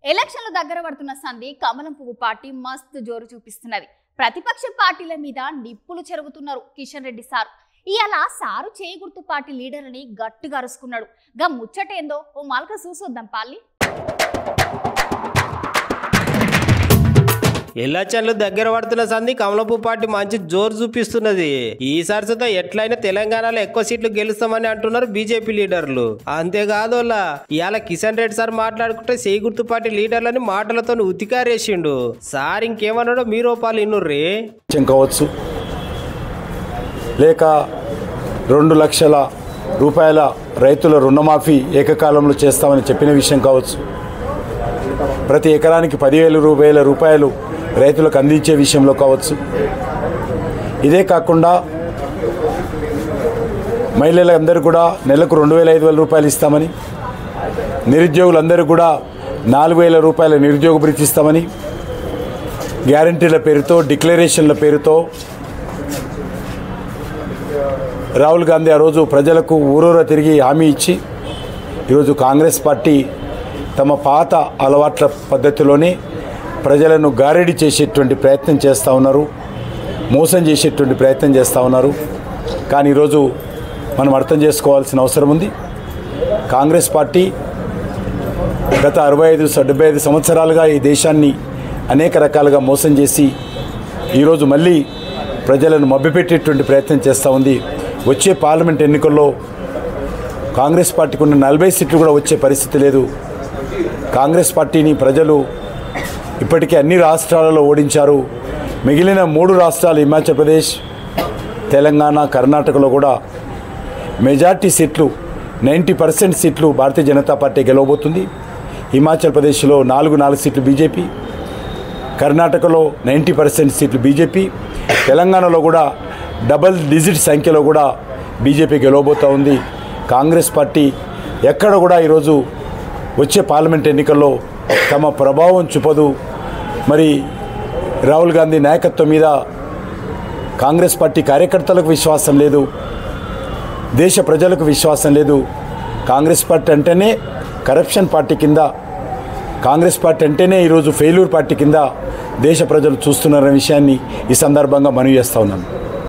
ఎలక్షన్లు దగ్గర పడుతున్న సంధి కమలం పువ్వు పార్టీ మస్తు జోరు చూపిస్తున్నది. ప్రతిపక్ష పార్టీల మీద నిప్పులు చెరుగుతున్నారు కిషన్ రెడ్డి సార్. ఇయాల సారు చేయి గుర్తు పార్టీ లీడర్ అని గట్టిగా అరుచుకున్నాడు. గా ముచ్చటేందో ఓ మాల్క చూసొద్దాం పాలి. ఎలక్షన్లు దగ్గర పడుతున్న సంధి కమలపు పార్టీ మంచి జోరు చూపిస్తున్నది. ఈసారి సుతా ఎట్లయినా తెలంగాణలో ఎక్కువ సీట్లు గెలుస్తామని అంటున్నారు బీజేపీ లీడర్లు. అంతేకాదోలా ఇవాళ కిషన్ రెడ్డి సార్ మాట్లాడుకుంటే చేయి గుర్తు పార్టీ లీడర్లని మాటలతో ఉతికారేసిండు. సార్ ఇంకేమన్నాడో మీరు పాలు ఇన్నుర్రీ కావచ్చు, లేక 2 లక్షల రూపాయల రైతుల రుణమాఫీ ఏకకాలంలో చేస్తామని చెప్పిన విషయం కావచ్చు, ప్రతి ఎకరానికి 10,000 రూపాయలు రైతులకు అందించే విషయంలో కావచ్చు. ఇదే కాకుండా మహిళలందరూ కూడా నెలకు 2,500 రూపాయలు ఇస్తామని, నిరుద్యోగులందరూ కూడా 4,000 రూపాయల నిరుద్యోగ భృతి ఇస్తామని, గ్యారంటీల పేరుతో డిక్లరేషన్ల పేరుతో రాహుల్ గాంధీ ఆ రోజు ప్రజలకు ఊరూరా తిరిగి హామీ ఇచ్చి ఈరోజు కాంగ్రెస్ పార్టీ తమ పాత అలవాట్ల పద్ధతిలోనే ప్రజలను గారడీ చేసేటువంటి ప్రయత్నం చేస్తూ ఉన్నారు, మోసం చేసేటువంటి ప్రయత్నం చేస్తూ ఉన్నారు. కానీ ఈరోజు మనం అర్థం చేసుకోవాల్సిన అవసరం ఉంది. కాంగ్రెస్ పార్టీ గత 65-75 సంవత్సరాలుగా ఈ దేశాన్ని అనేక రకాలుగా మోసం చేసి ఈరోజు మళ్ళీ ప్రజలను మభ్యపెట్టేటువంటి ప్రయత్నం చేస్తూ ఉంది. వచ్చే పార్లమెంట్ ఎన్నికల్లో కాంగ్రెస్ పార్టీకి ఉన్న 40 సీట్లు కూడా వచ్చే పరిస్థితి లేదు. కాంగ్రెస్ పార్టీని ప్రజలు ఇప్పటికే అన్ని రాష్ట్రాలలో ఓడించారు. మిగిలిన 3 రాష్ట్రాలు హిమాచల్ ప్రదేశ్, తెలంగాణ, కర్ణాటకలో కూడా మెజార్టీ సీట్లు 90% సీట్లు భారతీయ జనతా పార్టీ గెలవబోతుంది. హిమాచల్ ప్రదేశ్లో 4 సీట్లు బీజేపీ, కర్ణాటకలో 90% సీట్లు బీజేపీ, తెలంగాణలో కూడా డబల్ డిజిట్ సంఖ్యలో కూడా బీజేపీ గెలవబోతూ ఉంది. కాంగ్రెస్ పార్టీ ఎక్కడ కూడా ఈరోజు వచ్చే పార్లమెంట్ ఎన్నికల్లో తమ ప్రభావం చూపదు. మరి రాహుల్ గాంధీ నాయకత్వం మీద కాంగ్రెస్ పార్టీ కార్యకర్తలకు విశ్వాసం లేదు, దేశ ప్రజలకు విశ్వాసం లేదు. కాంగ్రెస్ పార్టీ అంటేనే కరప్షన్ పార్టీ కింద, కాంగ్రెస్ పార్టీ అంటేనే ఈరోజు ఫెయిల్యూర్ పార్టీ కింద దేశ ప్రజలు చూస్తున్నారనే విషయాన్ని ఈ సందర్భంగా మనవి చేస్తూ ఉన్నాను.